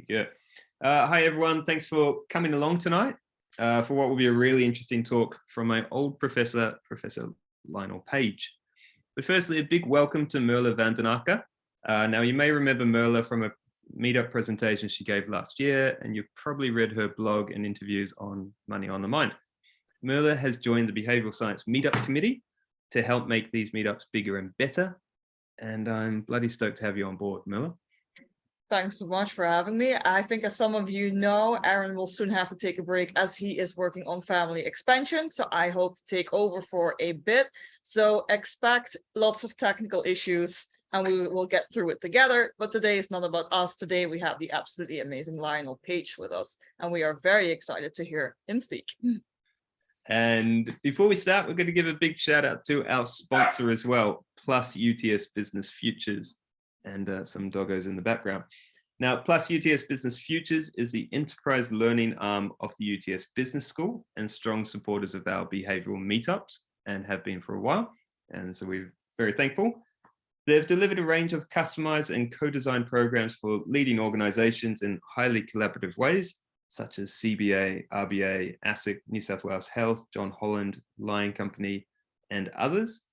Very good. Hi, everyone. Thanks for coming along tonight for what will be a really interesting talk from my old professor, Professor Lionel Page. But firstly, a big welcome to Merle van den Akker. Now, you may remember Merle from a meetup presentation she gave last year, and you've probably read her blog and interviews on Money on the Mind. Merle has joined the Behavioural Science Meetup Committee to help make these meetups bigger and better. And I'm bloody stoked to have you on board, Merle. Thanks so much for having me. I think as some of you know, Aaron will soon have to take a break as he is working on family expansion. So I hope to take over for a bit. So expect lots of technical issues and we will get through it together. But today is not about us. Today we have the absolutely amazing Lionel Page with us. And we are very excited to hear him speak. And before we start, we're going to give a big shout out to our sponsor as well, Plus UTS Business Futures. And some doggos in the background. Now, Plus UTS Business Futures is the enterprise learning arm of the UTS Business School and strong supporters of our behavioural meetups and have been for a while. And so we're very thankful. They've delivered a range of customized and co-designed programs for leading organizations in highly collaborative ways, such as CBA, RBA, ASIC, New South Wales Health, John Holland, Lion Company, and others.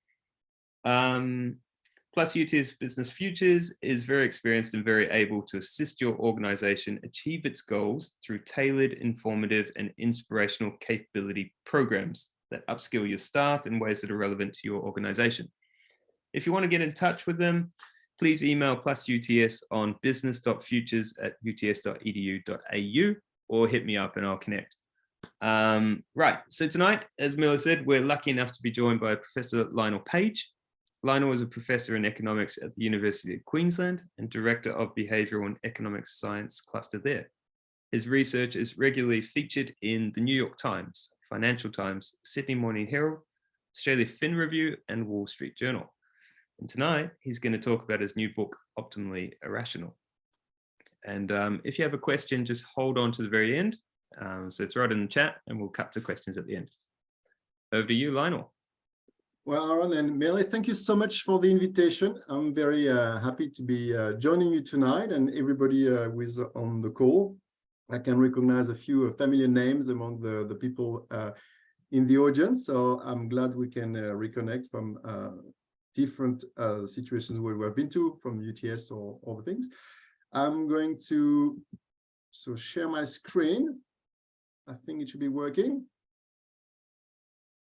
Plus UTS Business Futures is very experienced and very able to assist your organization achieve its goals through tailored, informative, and inspirational capability programs that upskill your staff in ways that are relevant to your organization. If you want to get in touch with them, please email Plus UTS on business.futures@uts.edu.au or hit me up and I'll connect. Right, so tonight, as Miller said, we're lucky enough to be joined by Professor Lionel Page. Lionel is a professor in economics at the University of Queensland and director of behavioural and economics science cluster there. His research is regularly featured in the New York Times, Financial Times, Sydney Morning Herald, Australia Fin Review, and Wall Street Journal. And tonight, he's going to talk about his new book, Optimally Irrational. And if you have a question, just hold on to the very end. So throw it in the chat and we'll cut to questions at the end. Over to you, Lionel. Well, Aaron and Mele, thank you so much for the invitation. I'm very happy to be joining you tonight and everybody who is on the call. I can recognize a few familiar names among the people in the audience, so I'm glad we can reconnect from different situations where we've been to, from UTS or other things. I'm going to share my screen. I think it should be working.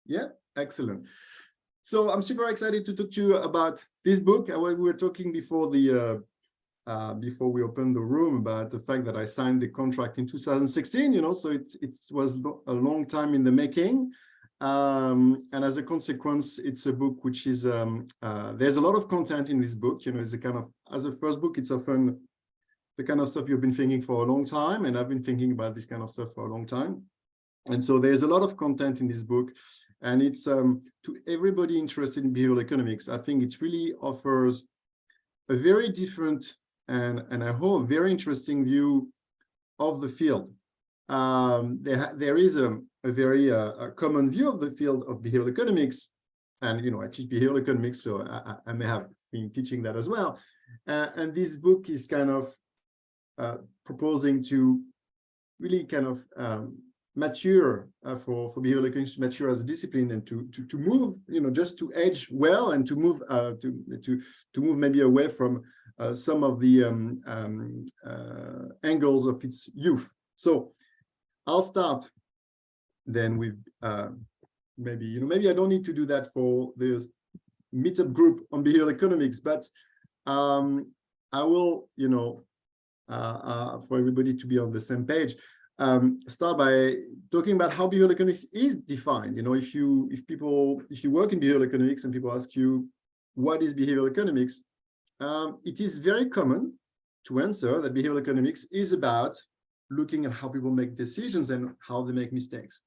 Yeah, excellent. So I'm super excited to talk to you about this book. We were talking before before we opened the room about the fact that I signed the contract in 2016. You know, so it was a long time in the making, and as a consequence, it's a book which is there's a lot of content in this book. You know, it's a kind of, as a first book, it's often the kind of stuff you've been thinking for a long time, and I've been thinking about this kind of stuff for a long time, and so there's a lot of content in this book. And it's to everybody interested in behavioral economics, I think it really offers a very different and I hope very interesting view of the field. There is a very common view of the field of behavioral economics, and you know, I teach behavioral economics, so I may have been teaching that as well. And this book is kind of proposing to really kind of mature for behavioral economics to mature as a discipline and to move, you know, just to age well and to move maybe away from some of the angles of its youth. So I'll start then with maybe I don't need to do that for the meetup group on behavioral economics, but I will, you know, for everybody to be on the same page. Start by talking about how behavioral economics is defined. You know, if you work in behavioral economics and people ask you what is behavioral economics, it is very common to answer that behavioral economics is about looking at how people make decisions and how they make mistakes.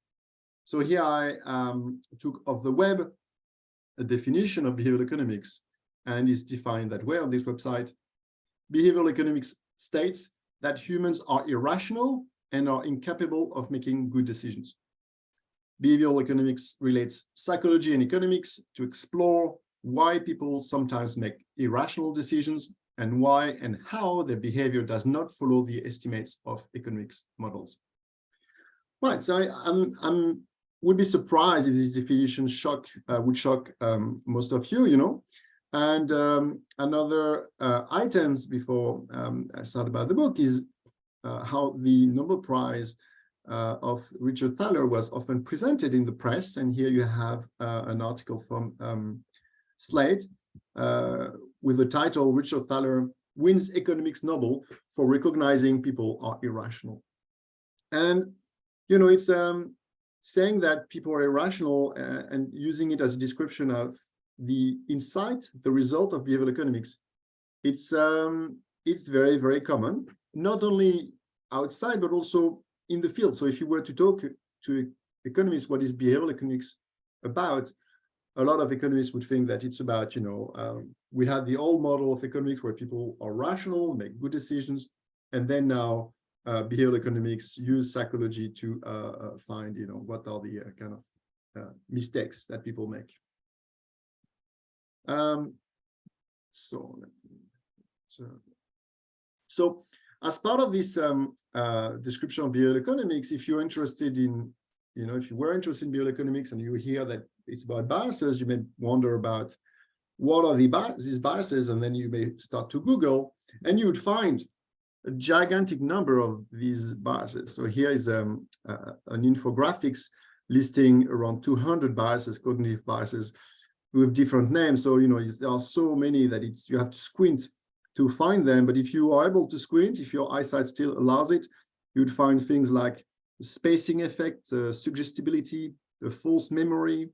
So here I took off the web a definition of behavioral economics, and it's defined that way on this website. Behavioral economics states that humans are irrational and are incapable of making good decisions. Behavioral economics relates psychology and economics to explore why people sometimes make irrational decisions and why and how their behavior does not follow the estimates of economics models. Right, so I would be surprised if this definition would shock most of you, you know. And another items before I start about the book is how the Nobel Prize of Richard Thaler was often presented in the press. And here you have an article from Slate with the title, Richard Thaler wins economics Nobel for recognizing people are irrational. And, you know, it's saying that people are irrational and using it as a description of the insight, the result of behavioral economics. It's very, very common, not only outside, but also in the field. So if you were to talk to economists, what is behavioral economics about? A lot of economists would think that it's about, you know, we had the old model of economics where people are rational, make good decisions, and then now behavioral economics use psychology to find, you know, what are the kind of mistakes that people make. So as part of this description of behavioral economics, if you're interested in, you know, if you were interested in behavioral economics and you hear that it's about biases, you may wonder about what are these biases, and then you may start to Google, and you would find a gigantic number of these biases. So here is an infographics listing around 200 biases, cognitive biases, with different names. So, you know, there are so many that you have to squint to find them. But if you are able to squint, if your eyesight still allows it, you'd find things like the spacing effect, suggestibility, the false memory,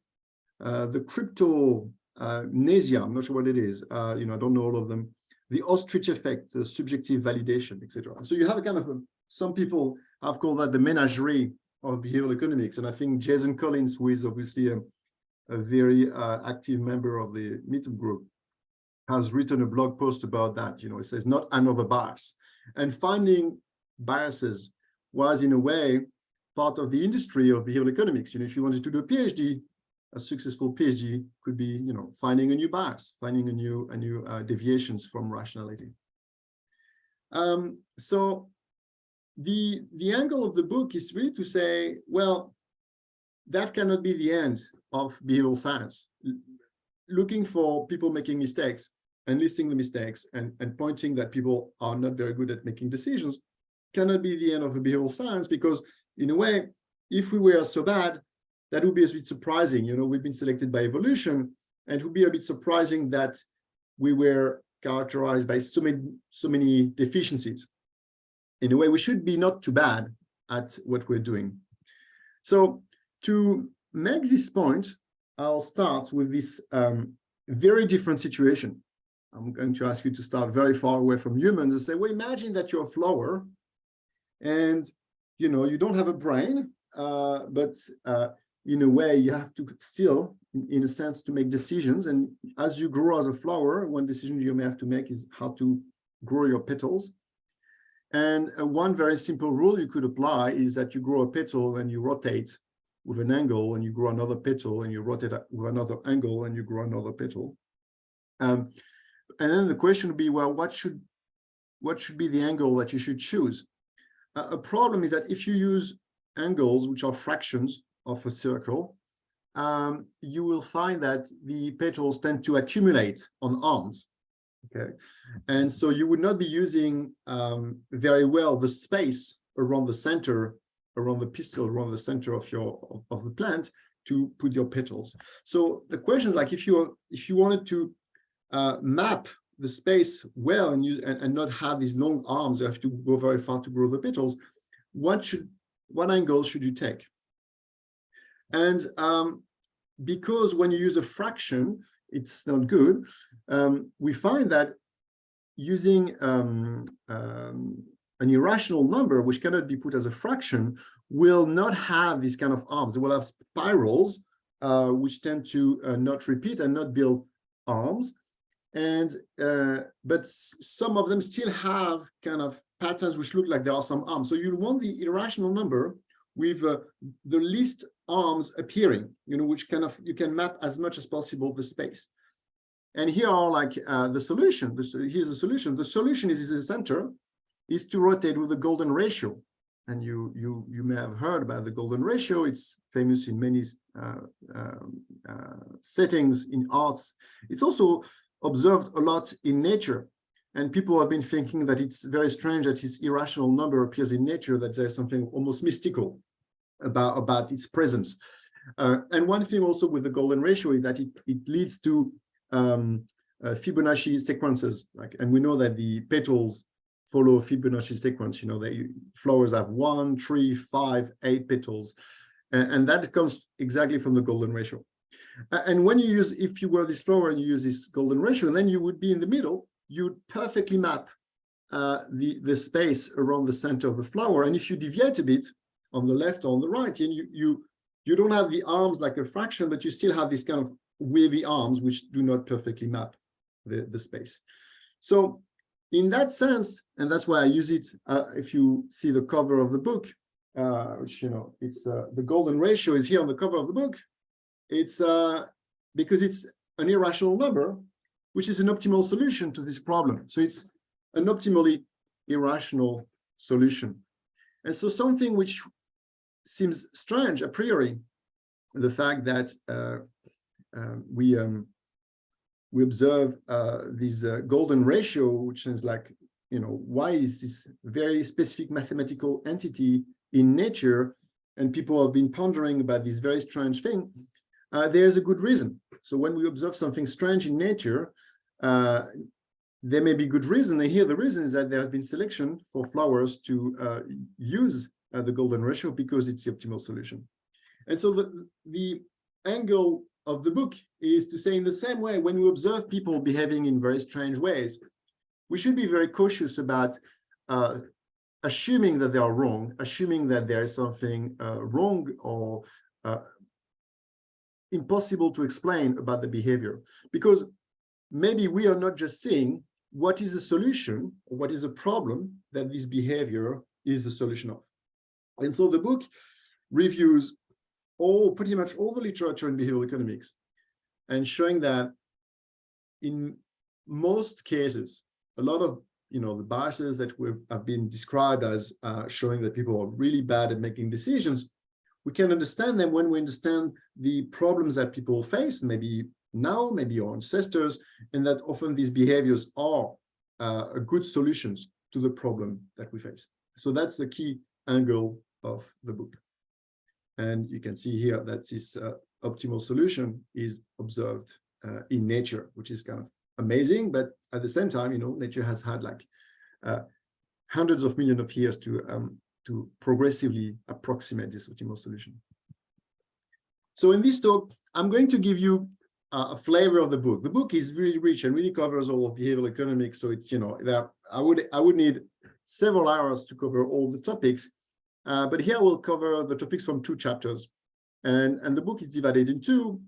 the cryptomnesia, I'm not sure what it is, you know, I don't know all of them, the ostrich effect, the subjective validation, etc. So you have a kind of, some people have called that the menagerie of behavioral economics. And I think Jason Collins, who is obviously a very active member of the Meetup group, has written a blog post about that. You know, it says not another bias. And finding biases was, in a way, part of the industry of behavioral economics. You know, if you wanted to do a PhD, a successful PhD could be, you know, finding a new bias, finding a new deviations from rationality. So the angle of the book is really to say, well, that cannot be the end of behavioral science. Looking for people making mistakes and listing the mistakes and pointing that people are not very good at making decisions cannot be the end of behavioral science, because in a way, if we were so bad, that would be a bit surprising. You know, we've been selected by evolution, and it would be a bit surprising that we were characterized by so many deficiencies. In a way, we should be not too bad at what we're doing. So to make this point, I'll start with this very different situation. I'm going to ask you to start very far away from humans and say, well, imagine that you're a flower and, you know, you don't have a brain, but in a way, you have to still, in a sense, to make decisions. And as you grow as a flower, one decision you may have to make is how to grow your petals. And one very simple rule you could apply is that you grow a petal and you rotate with an angle, and you grow another petal and you rotate with another angle and you grow another petal. And then the question would be, well, what should be the angle that you should choose? A problem is that if you use angles which are fractions of a circle, you will find that the petals tend to accumulate on arms. Okay, and so you would not be using very well the space around the center, around the pistil, around the center of the plant to put your petals. So the question is, like, if you wanted to map the space well and not have these long arms, you have to go very far to grow the petals. What angle should you take? And because when you use a fraction, it's not good. We find that using an irrational number, which cannot be put as a fraction, will not have these kind of arms. It will have spirals, which tend to not repeat and not build arms. And but some of them still have kind of patterns which look like there are some arms. So you want the irrational number with the least arms appearing, you know, which kind of you can map as much as possible the space. And here are like the solution. Here's the solution. The solution is in the center, is to rotate with the golden ratio. And you may have heard about the golden ratio. It's famous in many settings in arts. It's also observed a lot in nature. And people have been thinking that it's very strange that this irrational number appears in nature, that there's something almost mystical about its presence. And one thing also with the golden ratio is that it leads to Fibonacci sequences. And we know that the petals follow Fibonacci sequence. You know, flowers have 1, 3, 5, 8 petals. And that comes exactly from the golden ratio. And when you use, if you were this flower and you use this golden ratio, then you would be in the middle. You'd perfectly map the space around the center of the flower. And if you deviate a bit on the left or on the right, and you don't have the arms like a fraction, but you still have this kind of wavy arms which do not perfectly map the space. So in that sense, and that's why I use it, if you see the cover of the book, which, you know, it's the golden ratio is here on the cover of the book. It's because it's an irrational number, which is an optimal solution to this problem. So it's an optimally irrational solution. And so something which seems strange a priori, the fact that we observe this golden ratio, which is like, you know, why is this very specific mathematical entity in nature? And people have been pondering about this very strange thing. There's a good reason. So when we observe something strange in nature, there may be good reason. And here the reason is that there has been selection for flowers to use the golden ratio because it's the optimal solution. And so the angle of the book is to say, in the same way, when we observe people behaving in very strange ways, we should be very cautious about assuming that they are wrong, assuming that there is something wrong or impossible to explain about the behavior, because maybe we are not just seeing what is the solution, or what is the problem that this behavior is the solution of. And so the book reviews pretty much all the literature in behavioral economics, and showing that in most cases, a lot of the biases that have been described as showing that people are really bad at making decisions, we can understand them when we understand the problems that people face, maybe now, maybe our ancestors, and that often these behaviors are good solutions to the problem that we face. So that's the key angle of the book. And you can see here that this optimal solution is observed in nature, which is kind of amazing. But at the same time, nature has had like hundreds of millions of years to progressively approximate this optimal solution. So in this talk, I'm going to give you a flavor of the book. The book is really rich and really covers all of behavioral economics. So it's, I would need several hours to cover all the topics. But here we'll cover the topics from 2 chapters. And the book is divided in 2.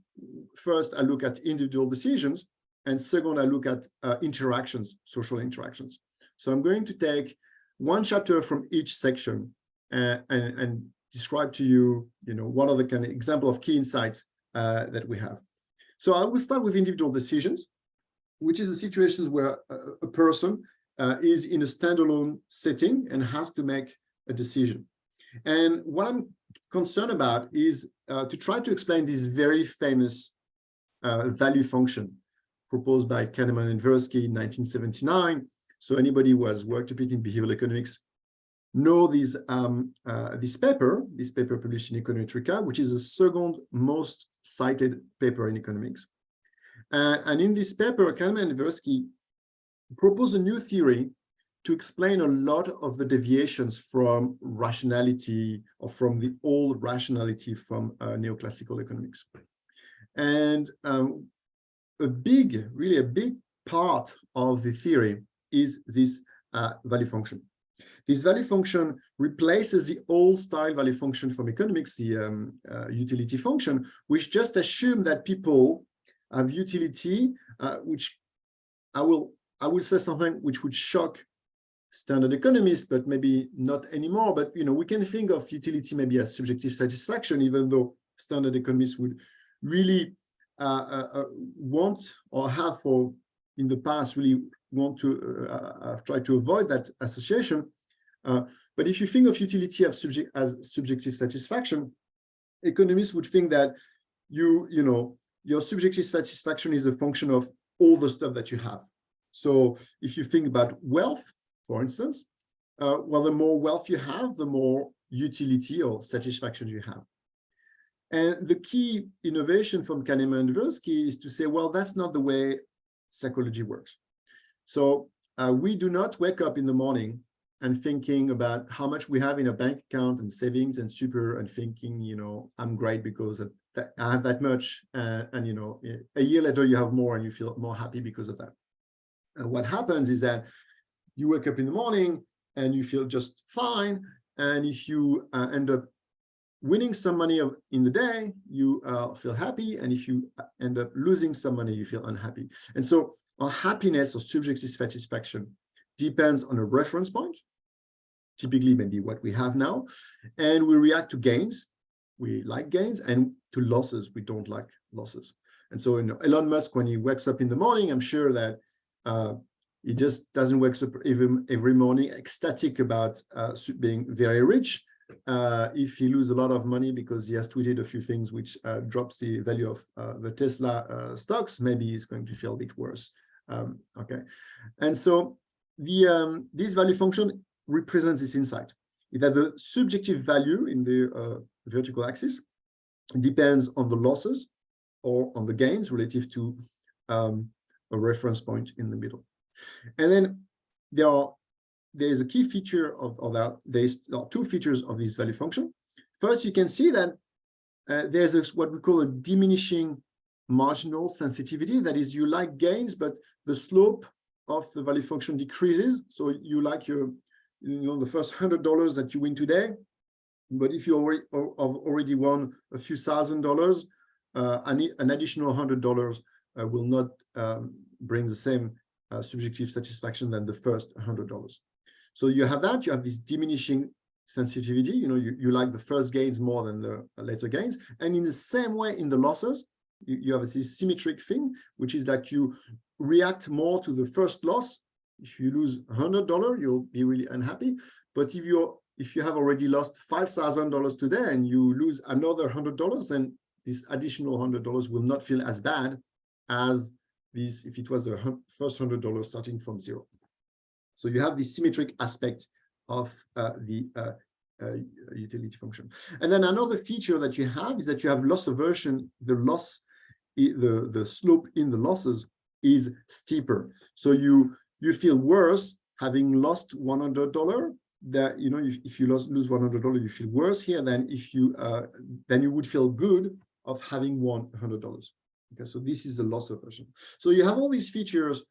First, I look at individual decisions. And second, I look at interactions, social interactions. So I'm going to take 1 chapter from each section and describe to you, what are the kind of example of key insights that we have. So I will start with individual decisions, which is the situations where a person is in a standalone setting and has to make a decision. And what I'm concerned about is to try to explain this very famous value function proposed by Kahneman and Tversky in 1979. So anybody who has worked a bit in behavioral economics know this paper published in Econometrica, which is the second most cited paper in economics. And in this paper, Kahneman and Tversky propose a new theory to explain a lot of the deviations from rationality or from the old rationality from neoclassical economics. And really a big part of the theory is this value function. This value function replaces the old style value function from economics, the utility function, which just assume that people have utility, which I will say something which would shock standard economists, but maybe not anymore. But we can think of utility maybe as subjective satisfaction, even though standard economists would really want or have for in the past really want to try to avoid that association. But if you think of utility as subjective satisfaction, economists would think that your subjective satisfaction is a function of all the stuff that you have. So if you think about wealth, for instance, well, the more wealth you have, the more utility or satisfaction you have. And the key innovation from Kahneman and Tversky is to say, well, that's not the way psychology works. So we do not wake up in the morning and thinking about how much we have in a bank account and savings and super and thinking, I'm great because I have that much. And a year later, you have more and you feel more happy because of that. And what happens is that you wake up in the morning and you feel just fine. And if you end up winning some money in the day, you feel happy. And if you end up losing some money, you feel unhappy. And so our happiness or subjective satisfaction depends on a reference point, typically maybe what we have now. And we react to gains. We like gains, and to losses, we don't like losses. And so Elon Musk, when he wakes up in the morning, I'm sure that he just doesn't wake up every morning ecstatic about being very rich. If he loses a lot of money because he has tweeted a few things which drops the value of the Tesla stocks, maybe he's going to feel a bit worse. Okay, and so this value function represents this insight, that the subjective value in the vertical axis depends on the losses or on the gains relative to a reference point in the middle. And then there is a key feature of that. There are two features of this value function. First, you can see that there's what we call a diminishing marginal sensitivity. That is, you like gains, but the slope of the value function decreases. So you like the first $100 that you win today, but if you already won a few $1,000s, an additional $100 will not bring the same subjective satisfaction than the first $100. So you have that. You have this diminishing sensitivity. You like the first gains more than the later gains. And in the same way, in the losses, you have this symmetric thing, which is that you react more to the first loss. If you lose $100, you'll be really unhappy. But if you have already lost $5,000 today and you lose another $100, then this additional $100 will not feel as bad as this if it was the first $100 starting from zero. So you have this symmetric aspect of the utility function. And then another feature that you have is that you have loss aversion. The slope in the losses is steeper. So you feel worse having lost $100. That if you lose $100, you feel worse here than if you would feel good of having won $100. Okay, so this is the loss aversion. So you have all these features,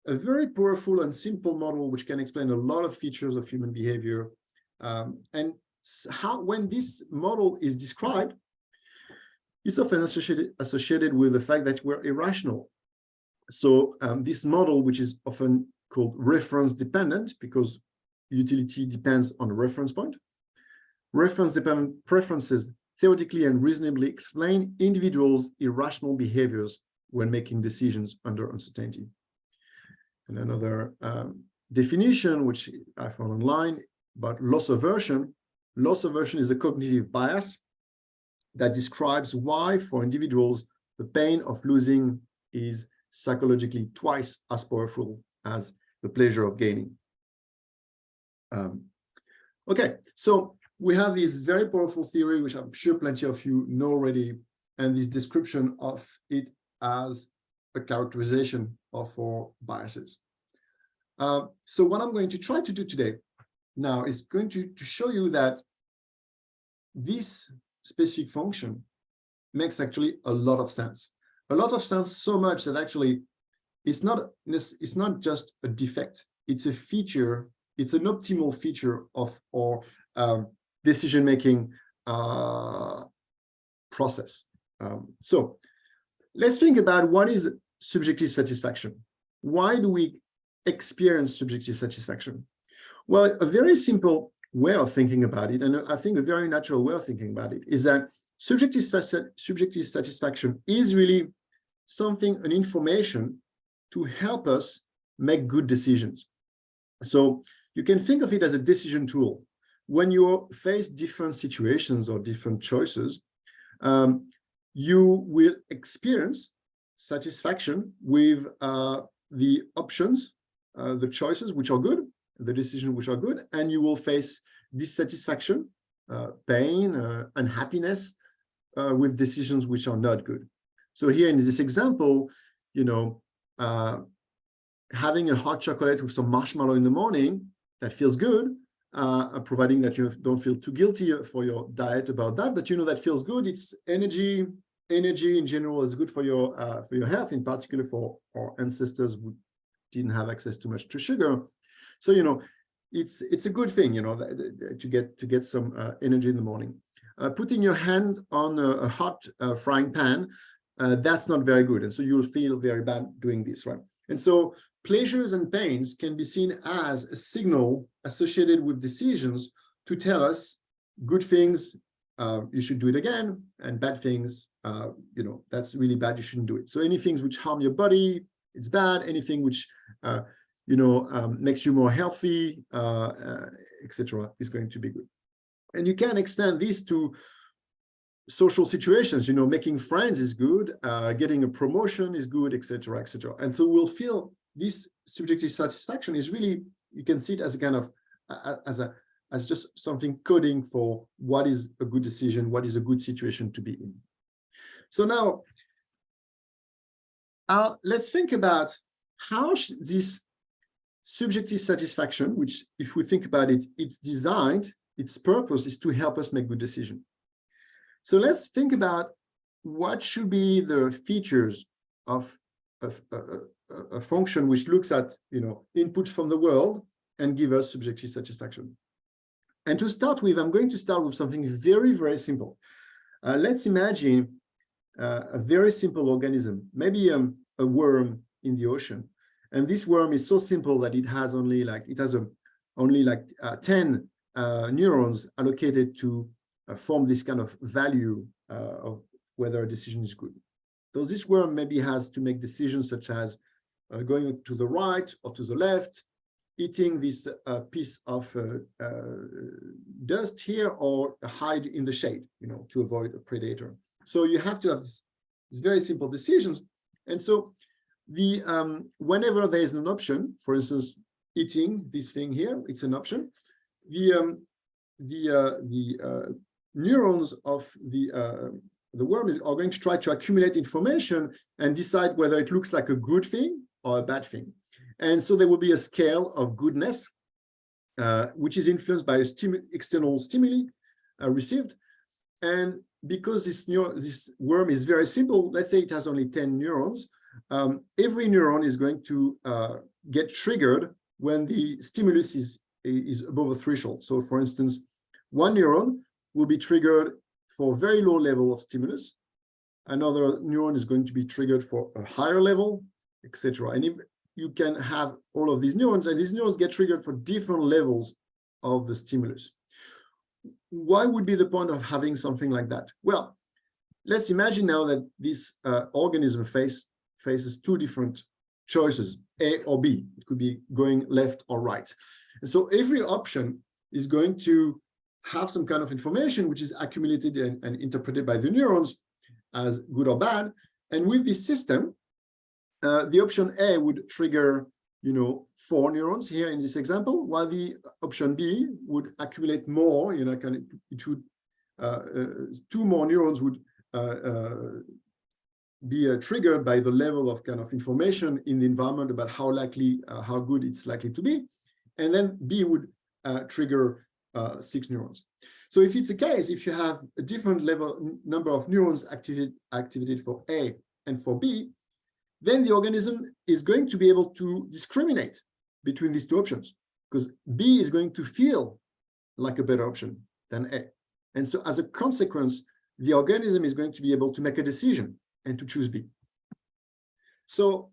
a very powerful and simple model which can explain a lot of features of human behavior. And when this model is described, it's often associated with the fact that we're irrational. So this model, which is often called reference dependent, because utility depends on a reference point. Reference dependent preferences theoretically and reasonably explain individuals' irrational behaviors when making decisions under uncertainty. And another definition, which I found online, about loss aversion. Loss aversion is a cognitive bias that describes why, for individuals, the pain of losing is psychologically twice as powerful as the pleasure of gaining. Okay, so we have this very powerful theory, which I'm sure plenty of you know already, and this description of it as a characterization of our biases. So what I'm going to try to do today now is going to show you that this specific function makes actually a lot of sense. A lot of sense, so much that actually it's not just a defect, it's a feature, it's an optimal feature of our decision-making process. So let's think about what is subjective satisfaction. Why do we experience subjective satisfaction? Well, a very simple way of thinking about it, and I think a very natural way of thinking about it, is that subjective satisfaction is really something, an information to help us make good decisions. So you can think of it as a decision tool. When you face different situations or different choices, you will experience satisfaction with the options, the choices which are good, the decisions which are good, and you will face dissatisfaction, pain, unhappiness with decisions which are not good. So here in this example, you know, having a hot chocolate with some marshmallow in the morning, that feels good, providing that you don't feel too guilty for your diet about that, but you know that feels good. It's energy. Energy in general is good for your health, in particular for our ancestors who didn't have access too much to sugar. So you know, it's a good thing, you know, to get some energy in the morning. Putting your hand on a hot frying pan, that's not very good, and so you'll feel very bad doing this, right? And so pleasures and pains can be seen as a signal associated with decisions to tell us good things, you should do it again, and bad things, you know, that's really bad, you shouldn't do it. So anything which harm your body, it's bad. Anything which you know, makes you more healthy, etc., is going to be good. And you can extend this to social situations. You know, making friends is good, getting a promotion is good, etc., etc. And so we'll feel this subjective satisfaction is really, you can see it as a kind of as just something coding for what is a good decision, what is a good situation to be in. So now let's think about how this subjective satisfaction, which if we think about it, it's designed, its purpose is to help us make good decisions. So let's think about what should be the features of a function which looks at, you know, input from the world and give us subjective satisfaction. And to start with, I'm going to start with something very, very simple. Let's imagine a very simple organism, maybe a worm in the ocean. And this worm is so simple that it has only 10 neurons allocated to form this kind of value of whether a decision is good. So this worm maybe has to make decisions such as going to the right or to the left, eating this piece of dust here, or hide in the shade, you know, to avoid a predator. So you have to have these very simple decisions. And so the whenever there is an option, for instance, eating this thing here, it's an option. The neurons of the worm are going to try to accumulate information and decide whether it looks like a good thing or a bad thing. And so there will be a scale of goodness, which is influenced by external stimuli received. And because this worm is very simple, let's say it has only 10 neurons, every neuron is going to get triggered when the stimulus is above a threshold. So for instance, one neuron will be triggered for a very low level of stimulus. Another neuron is going to be triggered for a higher level, etc. And if you can have all of these neurons, and these neurons get triggered for different levels of the stimulus. Why would be the point of having something like that? Well, let's imagine now that this organism faces two different choices, A or B. It could be going left or right. And so every option is going to have some kind of information which is accumulated and interpreted by the neurons as good or bad. And with this system, the option A would trigger, you know, 4 neurons here in this example, while the option B would accumulate more, you know, it would 2 more neurons would be triggered by the level of kind of information in the environment about how good it's likely to be, and then B would trigger 6 neurons. So if it's a case, if you have a different number of neurons activated for A and for B, then the organism is going to be able to discriminate between these two options, because B is going to feel like a better option than A. And so as a consequence, the organism is going to be able to make a decision and to choose B. So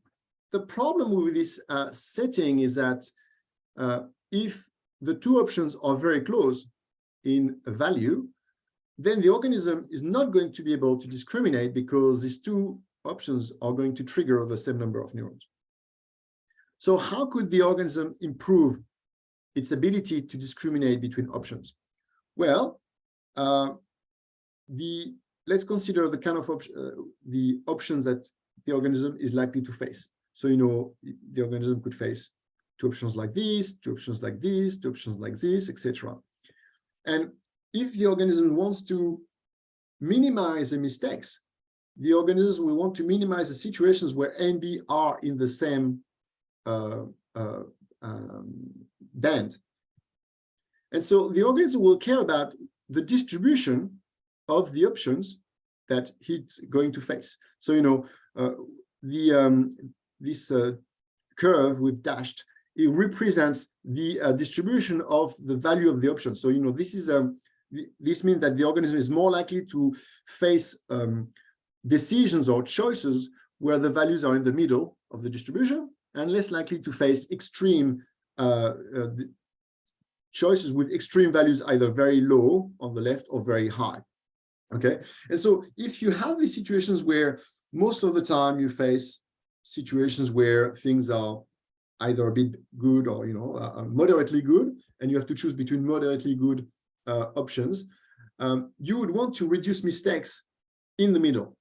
the problem with this setting is that if the two options are very close in value, then the organism is not going to be able to discriminate because these two options are going to trigger the same number of neurons. So how could the organism improve its ability to discriminate between options? Well, let's consider the kind of the options that the organism is likely to face. So, the organism could face two options like this, two options like this, two options like this, etc. And if the organism wants to minimize the mistakes, the organism will want to minimize the situations where A and B are in the same band. And so the organism will care about the distribution of the options that he's going to face. So, this curve we've dashed, it represents the distribution of the value of the option. So, this means that the organism is more likely to face decisions or choices where the values are in the middle of the distribution, and less likely to face extreme choices with extreme values, either very low on the left or very high. Okay, and so if you have these situations where most of the time you face situations where things are either a bit good or moderately good, and you have to choose between moderately good options, you would want to reduce mistakes in the middle.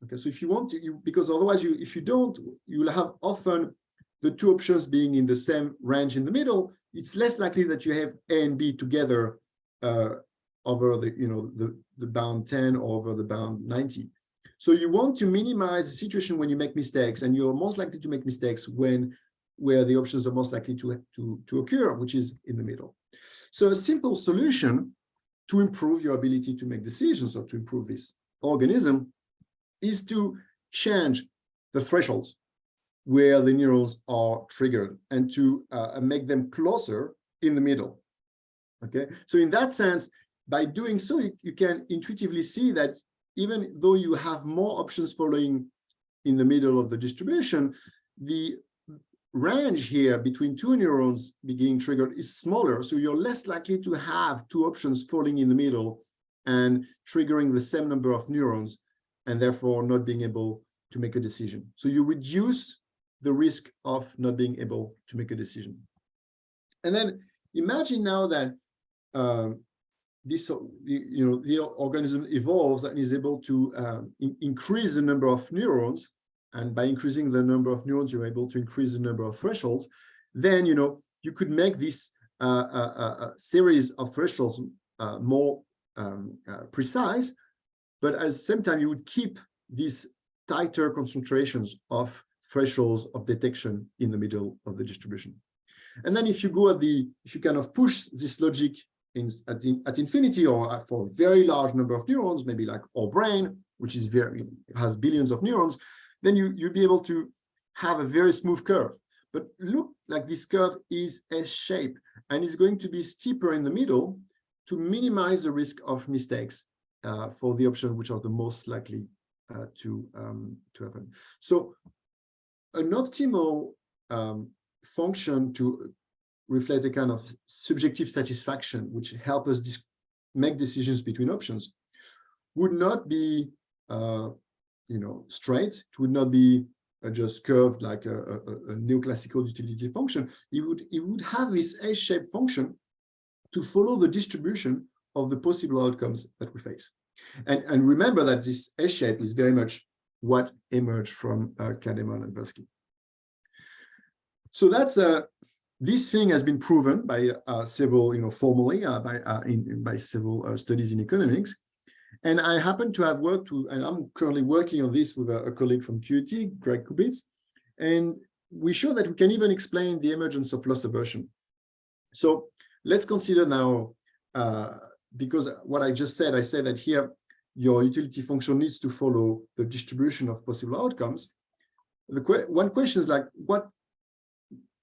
Okay, so if you want to, because otherwise, if you don't, you will have often the two options being in the same range in the middle. It's less likely that you have A and B together over the bound 10 or over the bound 90. So you want to minimize the situation when you make mistakes, and you're most likely to make mistakes where the options are most likely to occur, which is in the middle. So a simple solution to improve your ability to make decisions, or to improve this organism, is to change the thresholds where the neurons are triggered, and to make them closer in the middle. Okay, so in that sense, by doing so, you can intuitively see that even though you have more options following in the middle of the distribution, the range here between two neurons being triggered is smaller. So you're less likely to have two options falling in the middle and triggering the same number of neurons, and therefore not being able to make a decision. So you reduce the risk of not being able to make a decision. And then imagine now that the organism evolves and is able to increase the number of neurons, and by increasing the number of neurons, you're able to increase the number of thresholds. Then you could make this series of thresholds more precise, but at the same time, you would keep these tighter concentrations of thresholds of detection in the middle of the distribution. And then if you go if you kind of push this logic at infinity, or for a very large number of neurons, maybe like our brain, which is has billions of neurons, then you'll be able to have a very smooth curve. But look, like this curve is S-shaped, and is going to be steeper in the middle to minimize the risk of mistakes for the options which are the most likely to happen. So an optimal function to reflect a kind of subjective satisfaction, which help us make decisions between options, would not be straight. It would not be just curved like a neoclassical utility function. It would have this S-shaped function to follow the distribution of the possible outcomes that we face. And remember that this S-shape is very much what emerged from Kahneman and Tversky. So that's this thing has been proven by several, formally by several studies in economics. And I happen to have and I'm currently working on this with a colleague from QUT, Greg Kubitz, and we show that we can even explain the emergence of loss aversion. So let's consider now, because what I just said, I said that here your utility function needs to follow the distribution of possible outcomes. One question is like,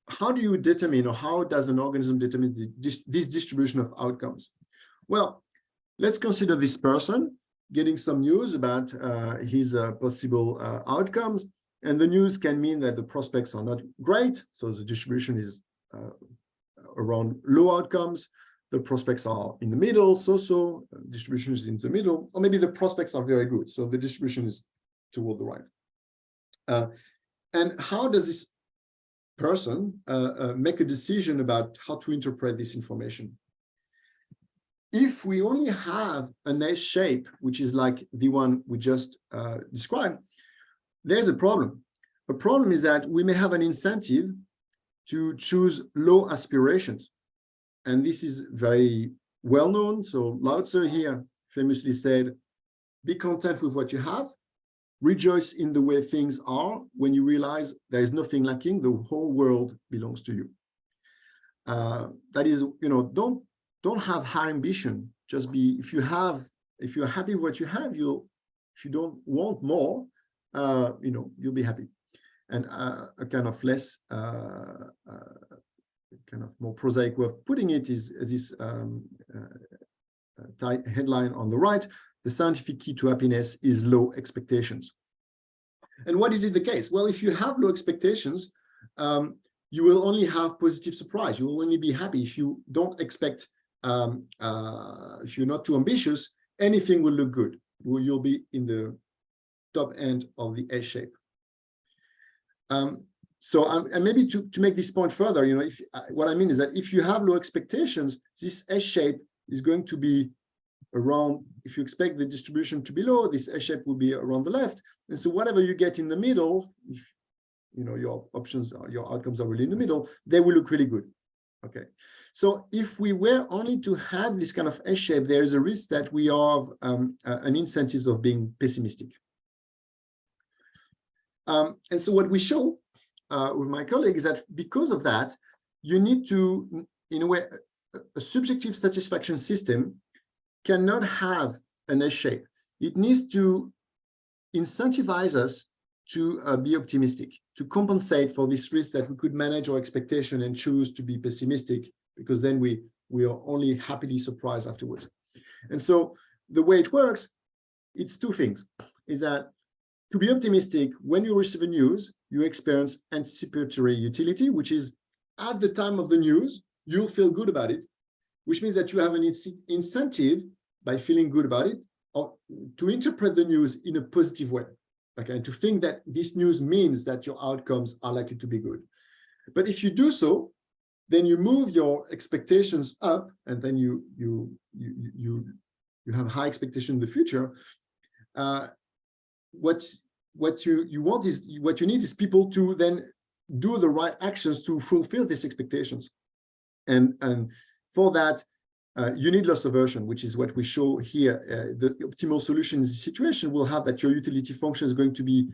how do you determine, or how does an organism determine this distribution of outcomes? Well, let's consider this person getting some news about his possible outcomes, and the news can mean that the prospects are not great, so the distribution is around low outcomes, the prospects are in the middle, so distribution is in the middle, or maybe the prospects are very good, so the distribution is toward the right. And how does this person make a decision about how to interpret this information? If we only have an S shape, which is like the one we just described, there's a problem. The problem is that we may have an incentive to choose low aspirations. And this is very well known. So Lao Tzu here famously said, be content with what you have, rejoice in the way things are. When you realize there is nothing lacking, the whole world belongs to you. That is, don't have high ambition. Just be, if you're happy with what you have, if you don't want more, you'll be happy. And a kind of less, kind of more prosaic way of putting it is this headline on the right: the scientific key to happiness is low expectations. And what is it the case? Well, if you have low expectations, you will only have positive surprise. You will only be happy if you don't expect, if you're not too ambitious, anything will look good. You'll be in the top end of the S shape. And maybe to make this point further, what I mean is that if you have low expectations, this S shape is going to be around, if you expect the distribution to be low, this S shape will be around the left. And so whatever you get in the middle, if your options, your outcomes are really in the middle, they will look really good. Okay. So if we were only to have this kind of S shape, there is a risk that we have an incentive of being pessimistic. And so what we show with my colleague is that because of that, you need to, in a way, a subjective satisfaction system cannot have an S shape. It needs to incentivize us to be optimistic, to compensate for this risk that we could manage our expectation and choose to be pessimistic, because then we are only happily surprised afterwards. And so the way it works, it's two things, is that to be optimistic, when you receive a news, you experience anticipatory utility, which is at the time of the news, you'll feel good about it, which means that you have an incentive by feeling good about it to interpret the news in a positive way. Okay, and to think that this news means that your outcomes are likely to be good. But if you do so, then you move your expectations up, and then you have high expectation in the future. What you want is, what you need is people to then do the right actions to fulfill these expectations, and for that you need loss aversion, which is what we show here. The optimal solution in this situation will have that your utility function is going to be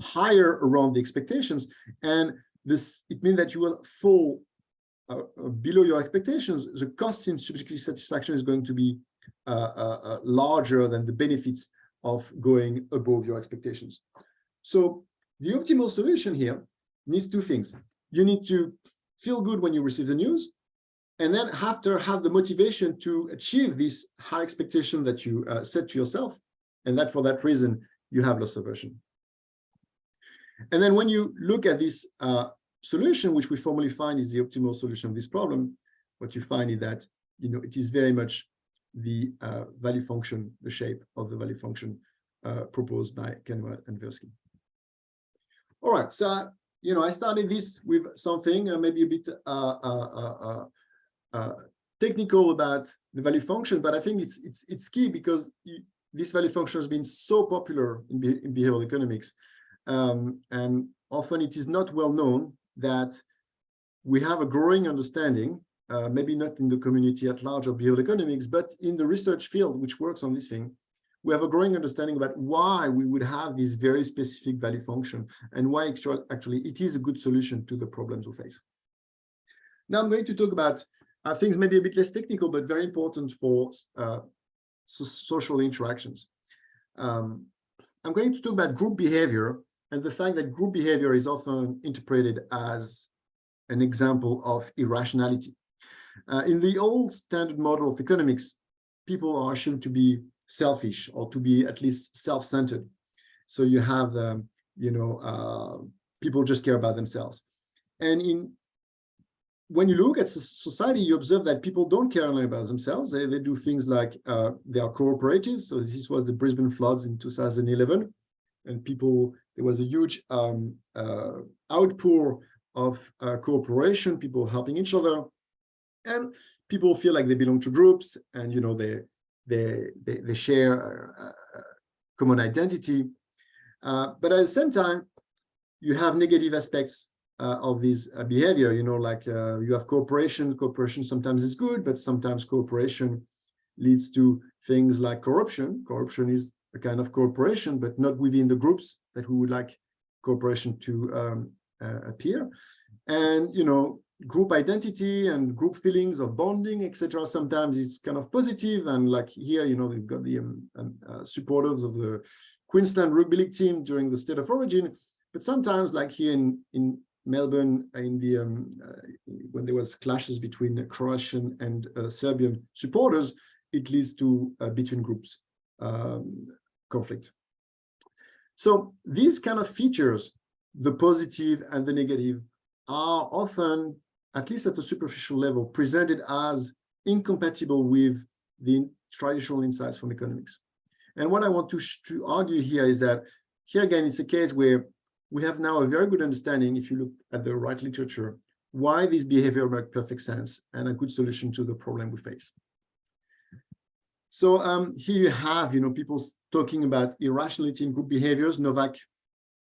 higher around the expectations, and it means that you will fall below your expectations. The cost in subjective satisfaction is going to be larger than the benefits of going above your expectations. So the optimal solution here needs two things. You need to feel good when you receive the news, and then after have the motivation to achieve this high expectation that you set to yourself, and that for that reason you have loss aversion. And then when you look at this solution, which we formally find is the optimal solution of this problem, what you find is that it is very much the value function, the shape of the value function proposed by Kenward and Tversky. All right, so I started this with something maybe a bit technical about the value function, but I think it's key because this value function has been so popular in behavioral economics, and often it is not well known that we have a growing understanding, maybe not in the community at large of behavioral economics, but in the research field which works on this thing, we have a growing understanding about why we would have this very specific value function and why actually it is a good solution to the problems we face. Now I'm going to talk about things maybe a bit less technical, but very important for social interactions. I'm going to talk about group behavior and the fact that group behavior is often interpreted as an example of irrationality. In the old standard model of economics, people are assumed to be selfish or to be at least self-centered. So you have, people just care about themselves. And in when you look at society, you observe that people don't care only about themselves. They do things like they are cooperative. So this was the Brisbane floods in 2011, and there was a huge outpour of cooperation, people helping each other, and people feel like they belong to groups, and they share common identity. But at the same time, you have negative aspects of this behavior. Like you have cooperation. Cooperation sometimes is good, but sometimes cooperation leads to things like corruption. Corruption is a kind of cooperation, but not within the groups that we would like cooperation to appear. And group identity and group feelings of bonding, etc. Sometimes it's kind of positive, and like here, we've got the supporters of the Queensland rugby league team during the state of origin. But sometimes, like here in Melbourne, in the when there was clashes between Croatian and Serbian supporters, it leads to between groups conflict. So these kind of features, the positive and the negative, are often, at least at a superficial level, presented as incompatible with the traditional insights from economics. And what I want to argue here is that here again, it's a case where we have now a very good understanding, if you look at the right literature, why this behavior makes perfect sense and a good solution to the problem we face. So here you have, people talking about irrationality in group behaviors. Novak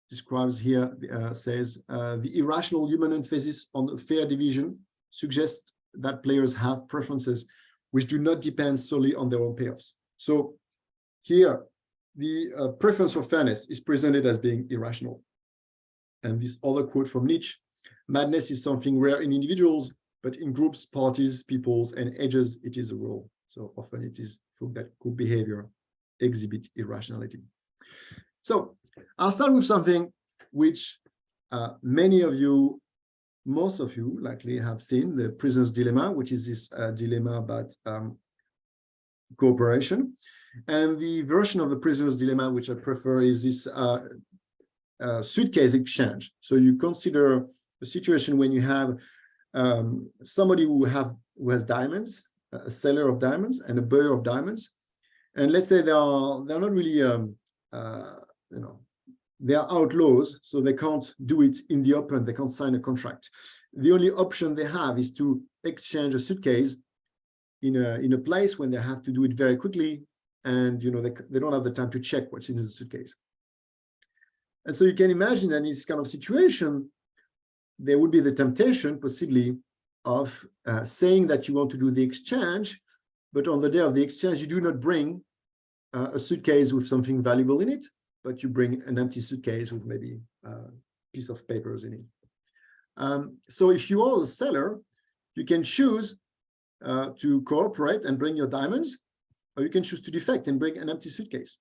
describes here, says, the irrational human emphasis on fair division suggests that players have preferences which do not depend solely on their own payoffs. So here, the preference for fairness is presented as being irrational. And this other quote from Nietzsche, madness is something rare in individuals, but in groups, parties, peoples, and ages, it is a rule. So often it is thought that group behavior exhibit irrationality. So I'll start with something which many of you, most of you likely have seen, the prisoner's dilemma, which is this dilemma about cooperation. And the version of the prisoner's dilemma, which I prefer, is this suitcase exchange. So you consider a situation when you have somebody who has diamonds, a seller of diamonds and a buyer of diamonds, and let's say they're not really they are outlaws, so they can't do it in the open. They can't sign a contract. The only option they have is to exchange a suitcase in a place when they have to do it very quickly, and they don't have the time to check what's in the suitcase. And so you can imagine that in this kind of situation, there would be the temptation, possibly, of saying that you want to do the exchange, but on the day of the exchange, you do not bring a suitcase with something valuable in it, but you bring an empty suitcase with maybe a piece of papers in it. So if you are the seller, you can choose to cooperate and bring your diamonds, or you can choose to defect and bring an empty suitcase.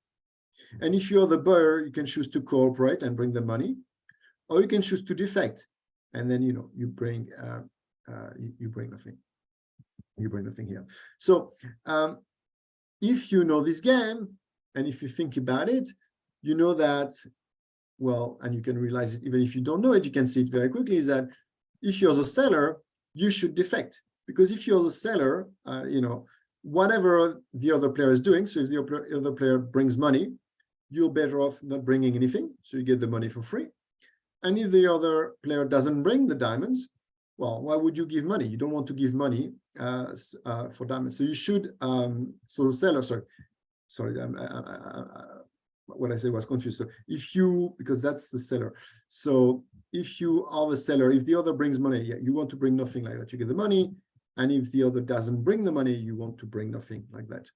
And if you're the buyer, you can choose to cooperate and bring the money, or you can choose to defect, and then you bring nothing. You bring nothing here. So if you know this game, and if you think about it, you know that, well, and you can realize it even if you don't know it, you can see it very quickly, is that if you're the seller, you should defect. Because if you're the seller, whatever the other player is doing, so if the other player brings money, you're better off not bringing anything, so you get the money for free. And if the other player doesn't bring the diamonds, well, why would you give money? You don't want to give money for diamonds. So you should, so the seller, sorry, what I said was confused. So if you, because that's the seller. So if you are the seller, if the other brings money, yeah, you want to bring nothing like that. You get the money. And if the other doesn't bring the money, you want to bring nothing like that.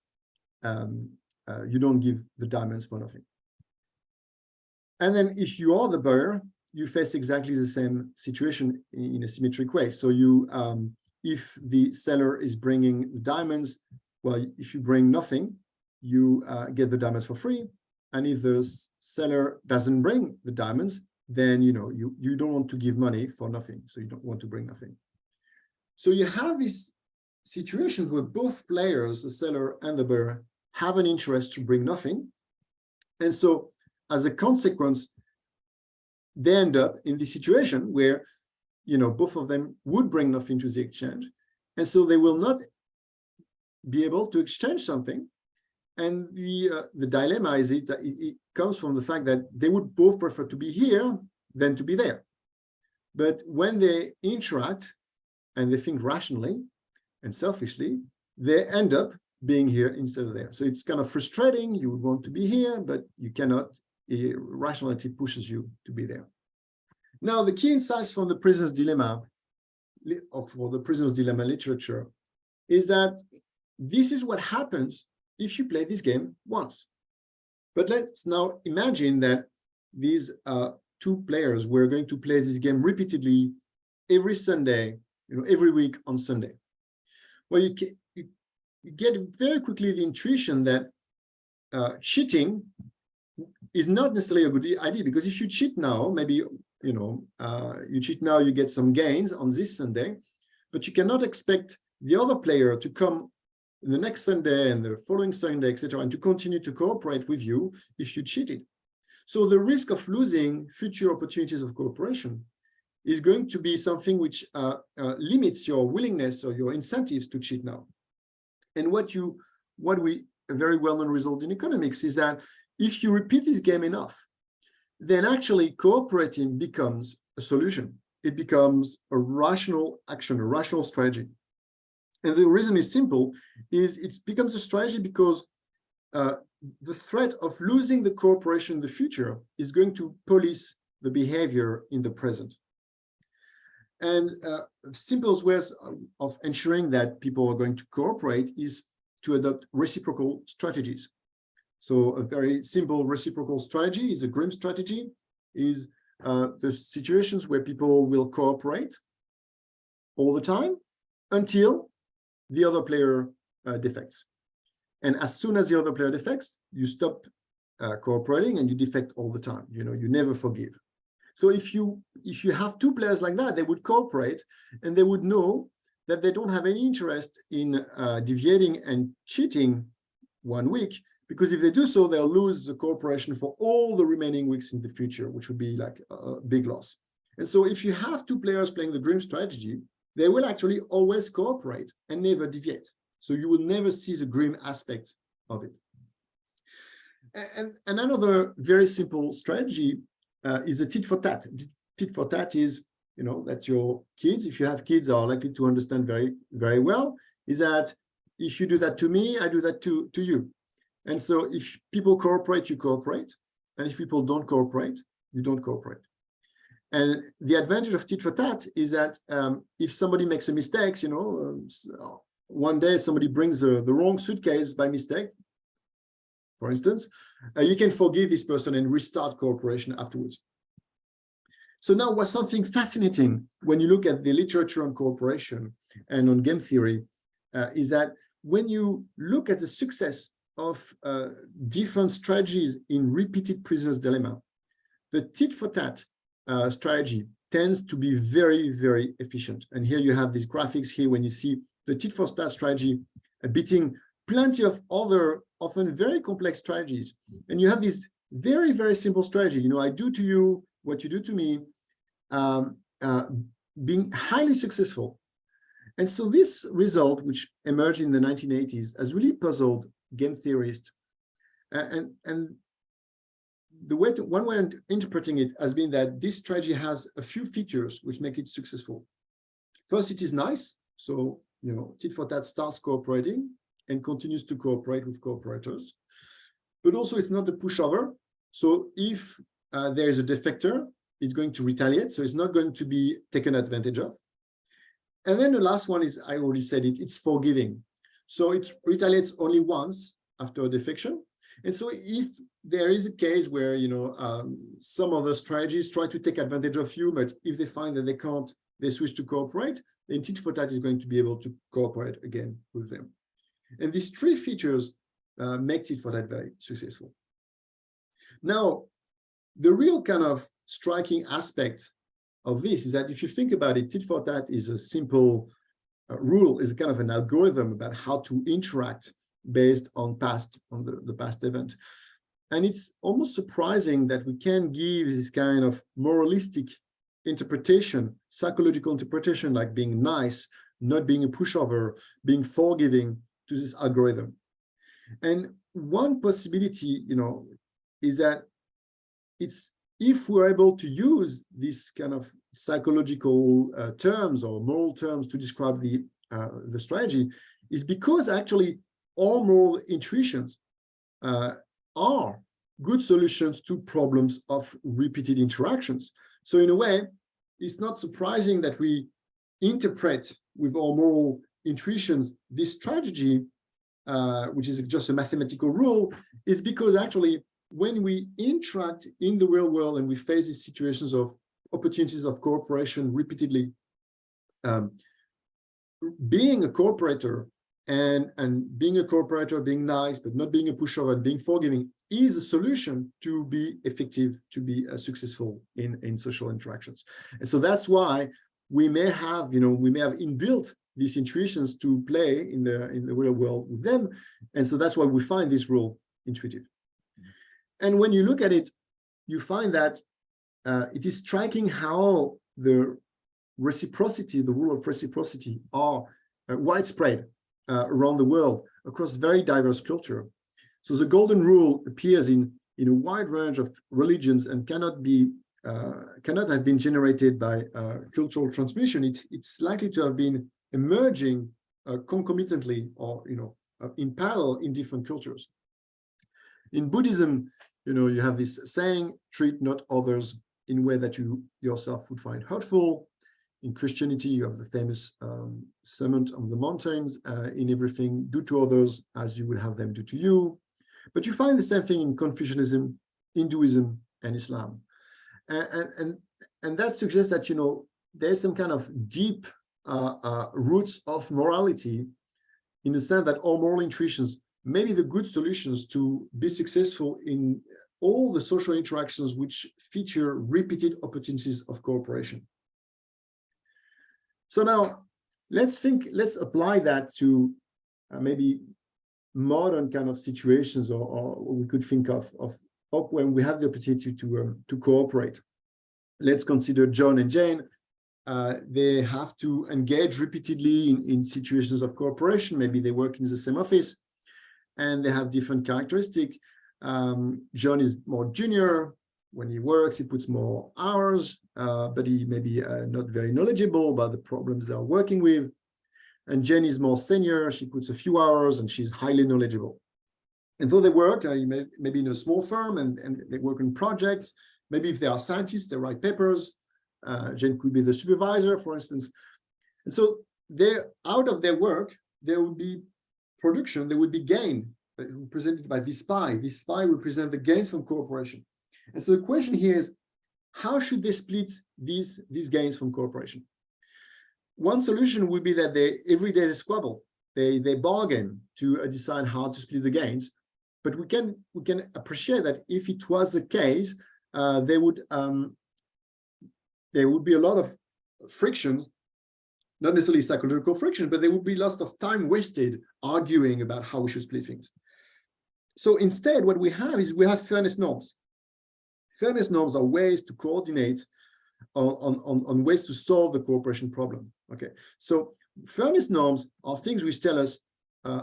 You don't give the diamonds for nothing. And then if you are the buyer, you face exactly the same situation in a symmetric way. So you, if the seller is bringing the diamonds, well, if you bring nothing, you get the diamonds for free. And if the seller doesn't bring the diamonds, then you don't want to give money for nothing. So you don't want to bring nothing. So you have these situations where both players, the seller and the buyer, have an interest to bring nothing. And so as a consequence, they end up in the situation where, both of them would bring nothing to the exchange. And so they will not be able to exchange something. And the dilemma is it comes from the fact that they would both prefer to be here than to be there. But when they interact and they think rationally and selfishly, they end up being here instead of there. So it's kind of frustrating. You would want to be here, but you cannot. Rationality pushes you to be there. Now, the key insights from the prisoner's dilemma, or for the prisoner's dilemma literature, is that this is what happens if you play this game once. But let's now imagine that these two players were going to play this game repeatedly every Sunday, every week on Sunday. Well, you get very quickly the intuition that cheating is not necessarily a good idea, because if you cheat now, maybe you cheat now, you get some gains on this Sunday, but you cannot expect the other player to come the next Sunday and the following Sunday, etc., and to continue to cooperate with you if you cheated. So the risk of losing future opportunities of cooperation is going to be something which limits your willingness or your incentives to cheat now. And a very well-known result in economics is that if you repeat this game enough, then actually cooperating becomes a solution. It becomes a rational action, a rational strategy. And the reason is simple, is it becomes a strategy because the threat of losing the cooperation in the future is going to police the behavior in the present. And simple ways of ensuring that people are going to cooperate is to adopt reciprocal strategies. So a very simple reciprocal strategy is a Grimm strategy, is the situations where people will cooperate all the time until the other player defects. And as soon as the other player defects, you stop cooperating and you defect all the time. You never forgive. So if you have two players like that, they would cooperate and they would know that they don't have any interest in deviating and cheating 1 week, because if they do so, they'll lose the cooperation for all the remaining weeks in the future, which would be like a big loss. And so if you have two players playing the Grimm strategy, they will actually always cooperate and never deviate. So you will never see the Grimm aspect of it. And another very simple strategy is a tit for tat. Tit for tat is, that your kids, if you have kids, are likely to understand very, very well, is that if you do that to me, I do that to you. And so if people cooperate, you cooperate. And if people don't cooperate, you don't cooperate. And the advantage of tit for tat is that if somebody makes a mistake, one day somebody brings the wrong suitcase by mistake, for instance, you can forgive this person and restart cooperation afterwards. So now what's something fascinating when you look at the literature on cooperation and on game theory is that when you look at the success of different strategies in repeated prisoner's dilemma, the tit for tat strategy tends to be very, very efficient. And here you have these graphics here when you see the tit for tat strategy beating plenty of other, often very complex strategies. And you have this very, very simple strategy. I do to you what you do to me, being highly successful. And so this result, which emerged in the 1980s, has really puzzled game theorists. And the one way of interpreting it has been that this strategy has a few features which make it successful. First, it is nice. So, tit for tat starts cooperating and continues to cooperate with cooperators. But also, it's not a pushover. So if there is a defector, it's going to retaliate. So it's not going to be taken advantage of. And then the last one is, I already said it, it's forgiving. So it retaliates only once after a defection. And so if there is a case where, some other strategies try to take advantage of you, but if they find that they can't, they switch to cooperate, then tit for tat is going to be able to cooperate again with them. And these three features make tit for tat very successful. Now, the real kind of striking aspect of this is that if you think about it, tit for tat is a simple rule, is kind of an algorithm about how to interact based on the past event. And it's almost surprising that we can give this kind of moralistic interpretation, psychological interpretation, like being nice, not being a pushover, being forgiving to this algorithm. And one possibility, is that it's if we're able to use this kind of psychological terms or moral terms to describe the strategy, is because actually all moral intuitions are good solutions to problems of repeated interactions. So in a way, it's not surprising that we interpret with our moral intuitions this strategy, which is just a mathematical rule, is because actually when we interact in the real world and we face these situations of opportunities of cooperation repeatedly, being a cooperator and being a cooperator, being nice, but not being a pushover and being forgiving is a solution to be effective, to be successful in social interactions. And so that's why we may have, inbuilt these intuitions to play in the real world with them. And so that's why we find this rule intuitive. And when you look at it, you find that it is striking how the reciprocity, the rule of reciprocity, are widespread around the world across very diverse culture. So the golden rule appears in a wide range of religions and cannot have been generated by cultural transmission. It's likely to have been emerging concomitantly or in parallel in different cultures. In Buddhism, you have this saying, treat not others in a way that you yourself would find hurtful. In Christianity, you have the famous Sermon on the Mountains, in everything, do to others as you would have them do to you. But you find the same thing in Confucianism, Hinduism, and Islam. And that suggests that, there's some kind of deep roots of morality, in the sense that all moral intuitions may be the good solutions to be successful in all the social interactions which feature repeated opportunities of cooperation. So now let's apply that to maybe modern kind of situations, or we could think of when we have the opportunity to cooperate. Let's consider John and Jane. They have to engage repeatedly in situations of cooperation. Maybe they work in the same office and they have different characteristics. John is more junior. When he works, he puts more hours, but he may be not very knowledgeable about the problems they are working with. And Jen is more senior. She puts a few hours and she's highly knowledgeable. And though they work maybe in a small firm and they work on projects, maybe if they are scientists, they write papers. Jen could be the supervisor, for instance. And so out of their work, there would be production, there would be gain represented by this pie. This pie represents the gains from cooperation. And so the question here is, how should they split these gains from cooperation? One solution would be that every day they squabble, they bargain to decide how to split the gains. But we can appreciate that if it was the case, there would be a lot of friction, not necessarily psychological friction, but there would be lots of time wasted arguing about how we should split things. So instead, what we have is we have fairness norms. Fairness norms are ways to coordinate on ways to solve the cooperation problem. Okay, so fairness norms are things which tell us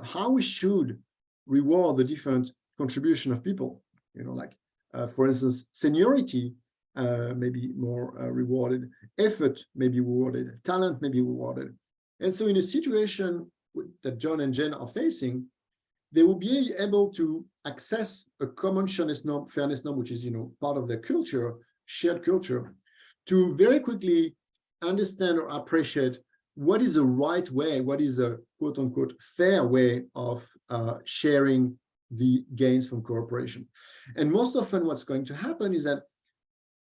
how we should reward the different contribution of people. For instance, seniority may be more rewarded, effort may be rewarded, talent may be rewarded. And so in a situation that John and Jen are facing, they will be able to access a common fairness norm, which is part of their culture, shared culture, to very quickly understand or appreciate what is the right way, what is a quote unquote fair way of sharing the gains from cooperation. And most often what's going to happen is that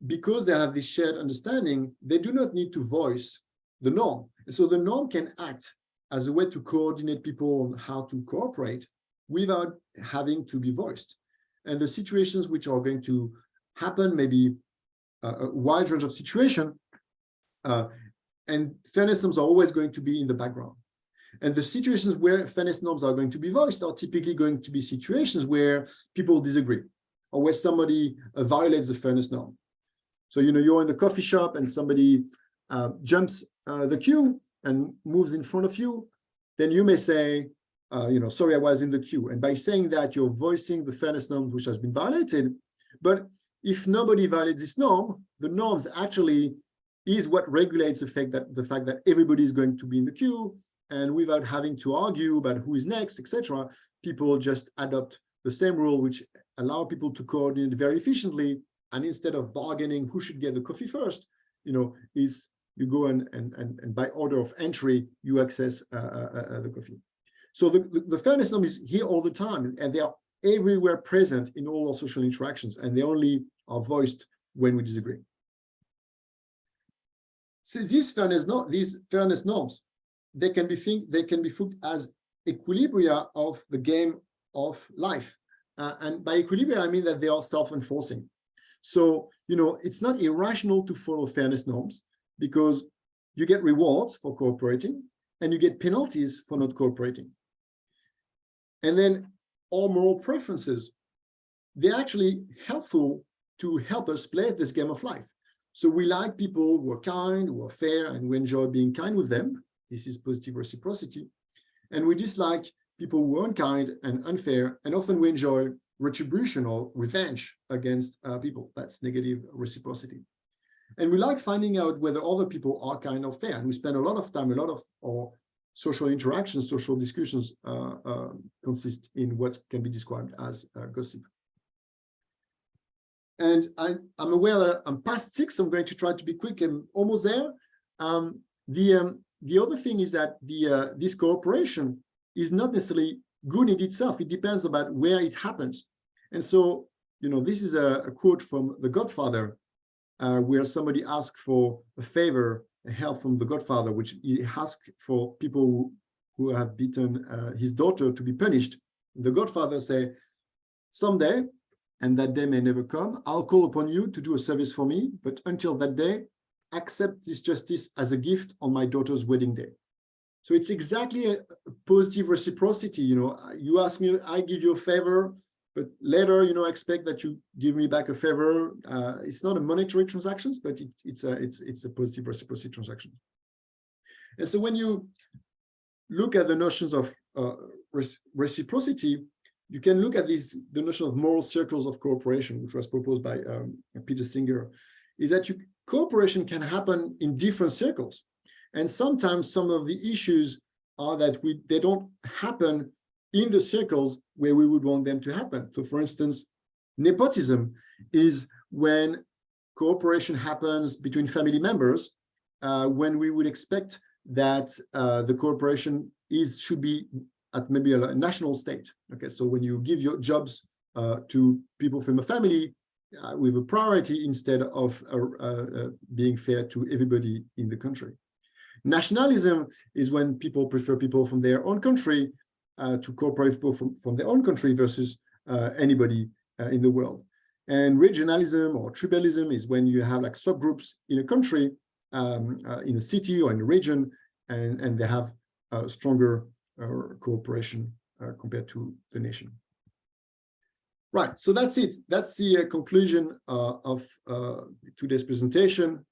because they have this shared understanding, they do not need to voice the norm. And so the norm can act as a way to coordinate people on how to cooperate without having to be voiced. And the situations which are going to happen, maybe a wide range of situations, and fairness norms are always going to be in the background. And the situations where fairness norms are going to be voiced are typically going to be situations where people disagree or where somebody violates the fairness norm. So, you're in the coffee shop and somebody jumps the queue and moves in front of you, then you may say, sorry, I was in the queue. And by saying that, you're voicing the fairness norm which has been violated. But if nobody violates this norm, the norms actually is what regulates the fact that everybody is going to be in the queue, and without having to argue about who is next, etc., people just adopt the same rule, which allow people to coordinate very efficiently. And instead of bargaining who should get the coffee first, is you go and by order of entry, you access the coffee. So the fairness norm is here all the time, and they are everywhere present in all our social interactions, and they only are voiced when we disagree. So these fairness norms, they can be thought as equilibria of the game of life. And by equilibria, I mean that they are self-enforcing. So, it's not irrational to follow fairness norms, because you get rewards for cooperating and you get penalties for not cooperating. And then all moral preferences, they're actually helpful to help us play this game of life. So we like people who are kind, who are fair, and we enjoy being kind with them. This is positive reciprocity. And we dislike people who are unkind and unfair, and often we enjoy retribution or revenge against people. That's negative reciprocity. And we like finding out whether other people are kind or fair. And we spend a lot of time, a lot of our social interactions, social discussions consist in what can be described as gossip. And I'm aware that I'm past 6, so I'm going to try to be quick and almost there. The other thing is that this cooperation is not necessarily good in itself. It depends about where it happens. And so, this is a quote from The Godfather, where somebody asked for a favor, a help from the Godfather, which he asked for people who have beaten his daughter to be punished. The Godfather say, someday, and that day may never come, I'll call upon you to do a service for me, but until that day, accept this justice as a gift on my daughter's wedding day. So it's exactly a positive reciprocity. You ask me, I give you a favor, but later, expect that you give me back a favor. It's not a monetary transactions, but it's a positive reciprocity transaction. And so when you look at the notions of reciprocity, you can look at the notion of moral circles of cooperation, which was proposed by Peter Singer, is that cooperation can happen in different circles. And sometimes some of the issues are that they don't happen in the circles where we would want them to happen. So for instance, nepotism is when cooperation happens between family members, when we would expect that the cooperation should be at maybe a national state. Okay, so when you give your jobs to people from a family with a priority instead of being fair to everybody in the country. Nationalism is when people prefer people from their own country to cooperate with people from their own country versus anybody in the world. And regionalism or tribalism is when you have like subgroups in a country, in a city or in a region, and they have stronger cooperation compared to the nation. Right, so that's it. That's the conclusion of today's presentation.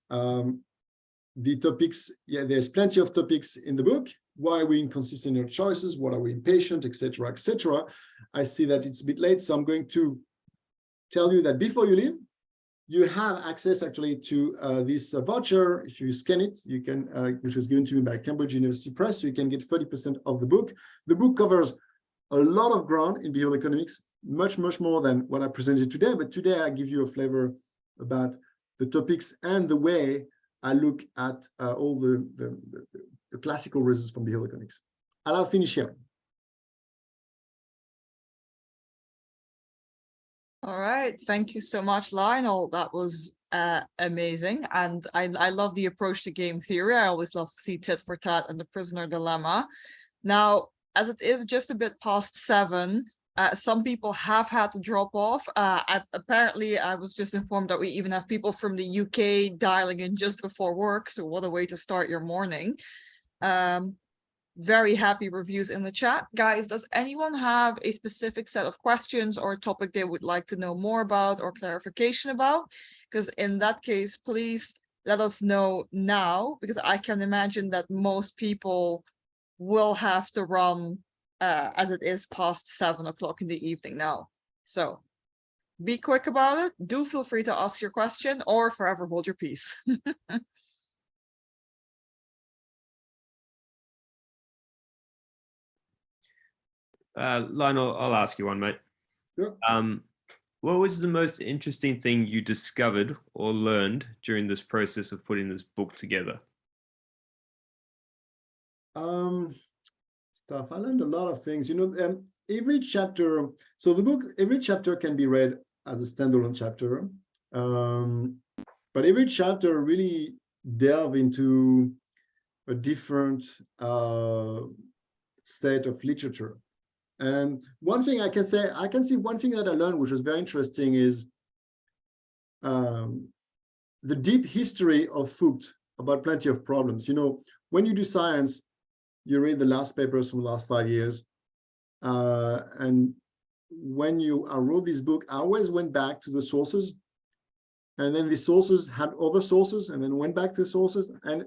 The topics, there's plenty of topics in the book. Why are we inconsistent in our choices? What are we impatient, etc., etc. I see that it's a bit late, so I'm going to tell you that before you leave, you have access actually to this voucher. If you scan it, you can, which was given to you by Cambridge University Press, so you can get 30% of the book. The book covers a lot of ground in behavioral economics, much more than what I presented today. But today I give you a flavor about the topics and the way I look at all the classical results from behavioral economics. I'll finish here. All right, thank you so much, Lionel. That was amazing, and I love the approach to game theory. I always love to see tit for tat and the prisoner dilemma. Now, as it is just a bit past 7, some people have had to drop off. Apparently, I was just informed that we even have people from the UK dialing in just before work. So what a way to start your morning. very happy reviews in the chat. Guys, does anyone have a specific set of questions or a topic they would like to know more about or clarification about? Because in that case, please let us know now, because I can imagine that most people will have to run as it is past 7 o'clock in the evening now. So be quick about it. Do feel free to ask your question or forever hold your peace. Lionel, I'll ask you one, mate. Sure. What was the most interesting thing you discovered or learned during this process of putting this book together? Stuff. I learned a lot of things. Every chapter. So the book, every chapter can be read as a standalone chapter, but every chapter really delve into a different set of literature. And one thing I can say, I can see one thing that I learned, which was very interesting, is the deep history of Fucht about plenty of problems. When you do science, you read the last papers from the last 5 years. And when I wrote this book, I always went back to the sources. And then the sources had other sources, and then went back to the sources. And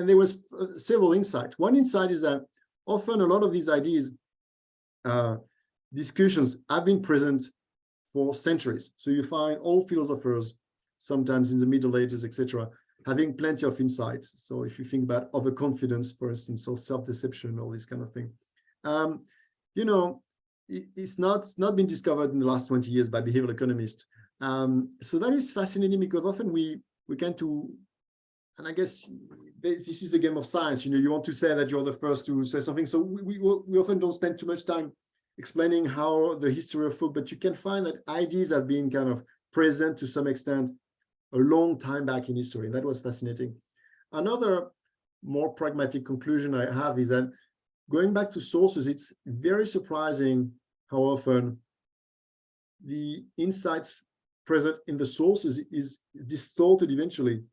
there was several insights. One insight is that often a lot of these ideas, discussions have been present for centuries. So you find old philosophers, sometimes in the Middle Ages, etc., having plenty of insights. So if you think about overconfidence, for instance, or self-deception, all this kind of thing, it's not been discovered in the last 20 years by behavioral economists. So that is fascinating, because often we can to, and I guess this is a game of science. You want to say that you're the first to say something. So we often don't spend too much time explaining how the history of food, but you can find that ideas have been kind of present to some extent a long time back in history. That was fascinating. Another more pragmatic conclusion I have is that going back to sources, it's very surprising how often the insights present in the sources is distorted eventually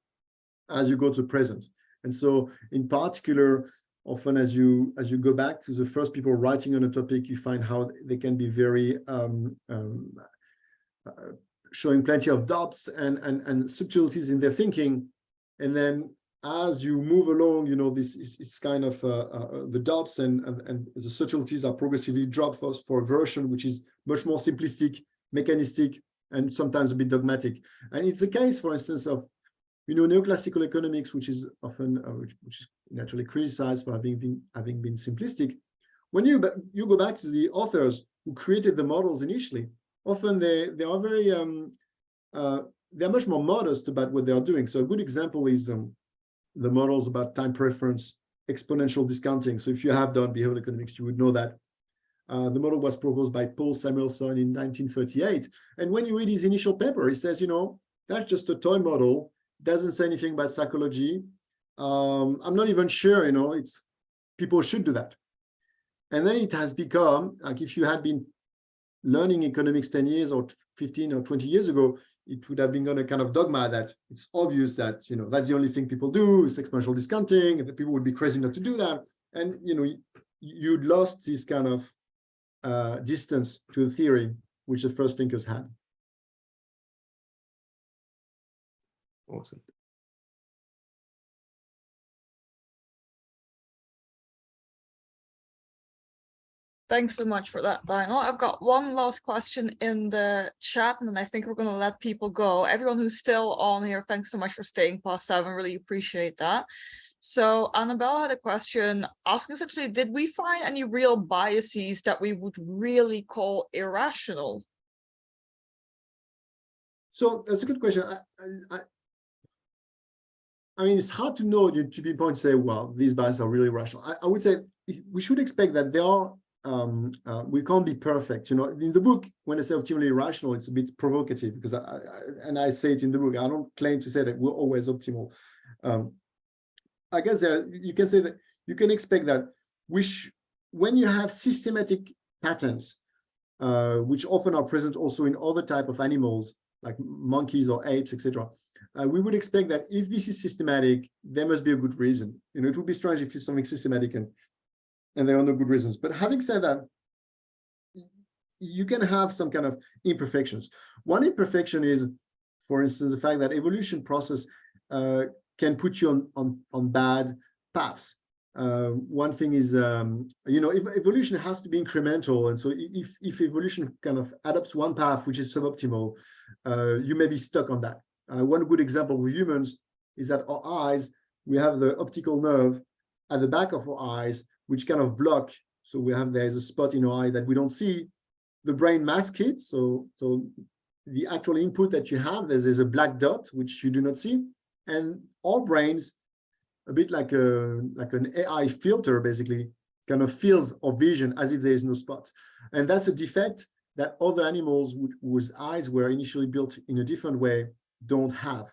as you go to present. And so in particular, often as you go back to the first people writing on a topic, you find how they can be very showing plenty of doubts and subtleties in their thinking. And then as you move along, this is kind of the doubts and the subtleties are progressively dropped for a version which is much more simplistic, mechanistic, and sometimes a bit dogmatic. And it's the case, for instance, of neoclassical economics, which is often which is naturally criticized for having been simplistic. When you go back to the authors who created the models initially, often they are very they're much more modest about what they are doing. So a good example is the models about time preference, exponential discounting. So if you have done behavioral economics, you would know that the model was proposed by Paul Samuelson in 1938. And when you read his initial paper, he says, that's just a toy model, doesn't say anything about psychology. I'm not even sure, it's people should do that. And then it has become, like, if you had been learning economics 10 years or 15 or 20 years ago, it would have been on a kind of dogma that it's obvious that, that's the only thing people do, is exponential discounting, and that people would be crazy not to do that. And, you'd lost this kind of distance to the theory, which the first thinkers had. Awesome. Thanks so much for that, Lionel. I've got one last question in the chat, and then I think we're going to let people go. Everyone who's still on here, thanks so much for staying past 7. Really appreciate that. So Annabelle had a question asking essentially, did we find any real biases that we would really call irrational? So that's a good question. I mean, it's hard to know, to pinpoint, say, well, these biases are really rational. I would say we should expect that there are, we can't be perfect. In the book, when I say optimally rational, it's a bit provocative, because I say it in the book. I don't claim to say that we're always optimal. I guess you can say that you can expect that when you have systematic patterns, which often are present also in other type of animals, like monkeys or apes, etc., we would expect that if this is systematic, there must be a good reason. It would be strange if it's something systematic and and there are no good reasons. But having said that, you can have some kind of imperfections. One imperfection is, for instance, the fact that evolution process can put you on bad paths. One thing is, evolution has to be incremental. And so if evolution kind of adopts one path, which is suboptimal, you may be stuck on that. One good example with humans is that our eyes, we have the optical nerve at the back of our eyes, which kind of block. So there's a spot in our eye that we don't see. The brain masks it. So the actual input that you have, there's a black dot, which you do not see. And our brains, a bit like an AI filter, basically, kind of fills our vision as if there is no spot. And that's a defect that other animals whose eyes were initially built in a different way don't have.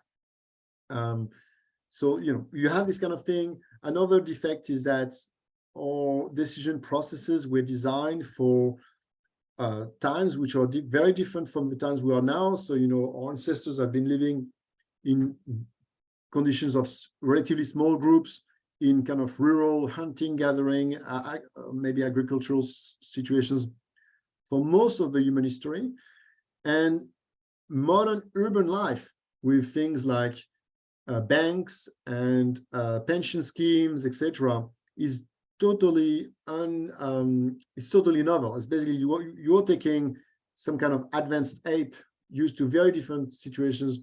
So, you have this kind of thing. Another defect is that our decision processes were designed for times which are very different from the times we are now. So, our ancestors have been living in conditions of relatively small groups, in kind of rural hunting, gathering, maybe agricultural situations for most of the human history. And modern urban life with things like banks and pension schemes, etc., is totally it's totally novel. It's basically you're taking some kind of advanced ape used to very different situations,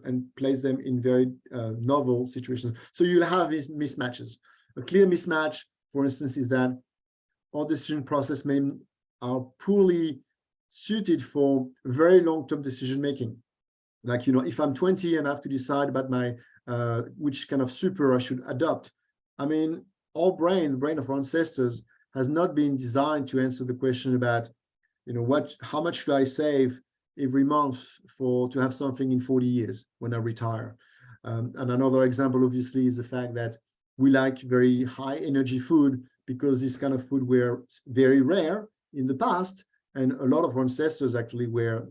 and place them in very novel situations. So you'll have these mismatches. A clear mismatch, for instance, is that our decision process are poorly suited for very long-term decision making. Like, if I'm 20 and I have to decide about my which kind of super I should adopt, I mean, our brain, the brain of our ancestors, has not been designed to answer the question about, how much should I save every month to have something in 40 years when I retire. And another example, obviously, is the fact that we like very high energy food because this kind of food were very rare in the past, and a lot of our ancestors actually were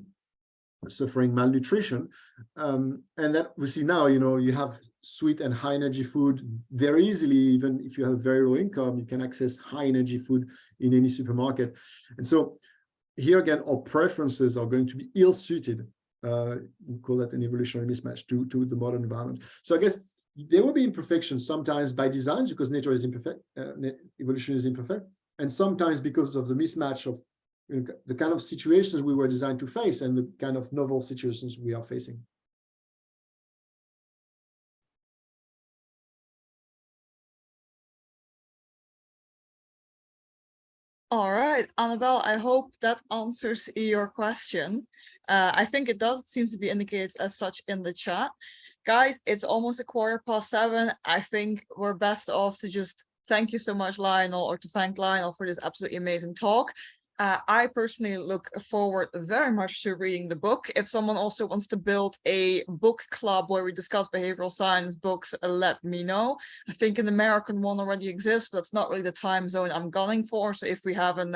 suffering malnutrition. And that we see now, you have sweet and high energy food very easily. Even if you have very low income, you can access high energy food in any supermarket. And so here again, our preferences are going to be ill-suited. We call that an evolutionary mismatch to the modern environment. So I guess there will be imperfections sometimes by design, because nature is imperfect, evolution is imperfect, and sometimes because of the mismatch of the kind of situations we were designed to face and the kind of novel situations we are facing. All right, Annabelle, I hope that answers your question. I think it does. It seems to be indicated as such in the chat. Guys, it's almost 7:15. I think we're best off to just thank you so much, Lionel, or to thank Lionel for this absolutely amazing talk. I personally look forward very much to reading the book. If someone also wants to build a book club where we discuss behavioral science books, let me know. I think an American one already exists, but it's not really the time zone I'm gunning for. So if we have an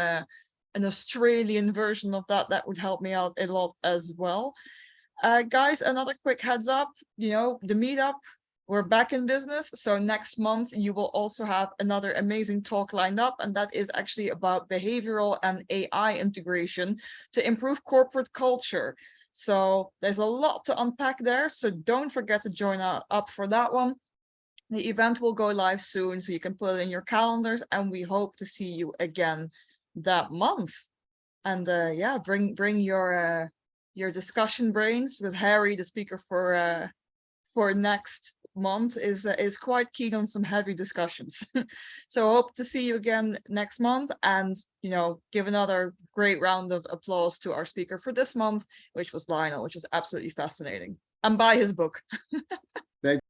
Australian version of that, that would help me out a lot as well. Guys, another quick heads up, the meetup, we're back in business. So next month, you will also have another amazing talk lined up. And that is actually about behavioral and AI integration to improve corporate culture. So there's a lot to unpack there. So don't forget to join up for that one. The event will go live soon, so you can put it in your calendars. And we hope to see you again that month. And yeah, bring your discussion brains, because Harry, the speaker for next month, is quite keen on some heavy discussions. So I hope to see you again next month, and give another great round of applause to our speaker for this month, which was Lionel, which was absolutely fascinating, and buy his book. Thank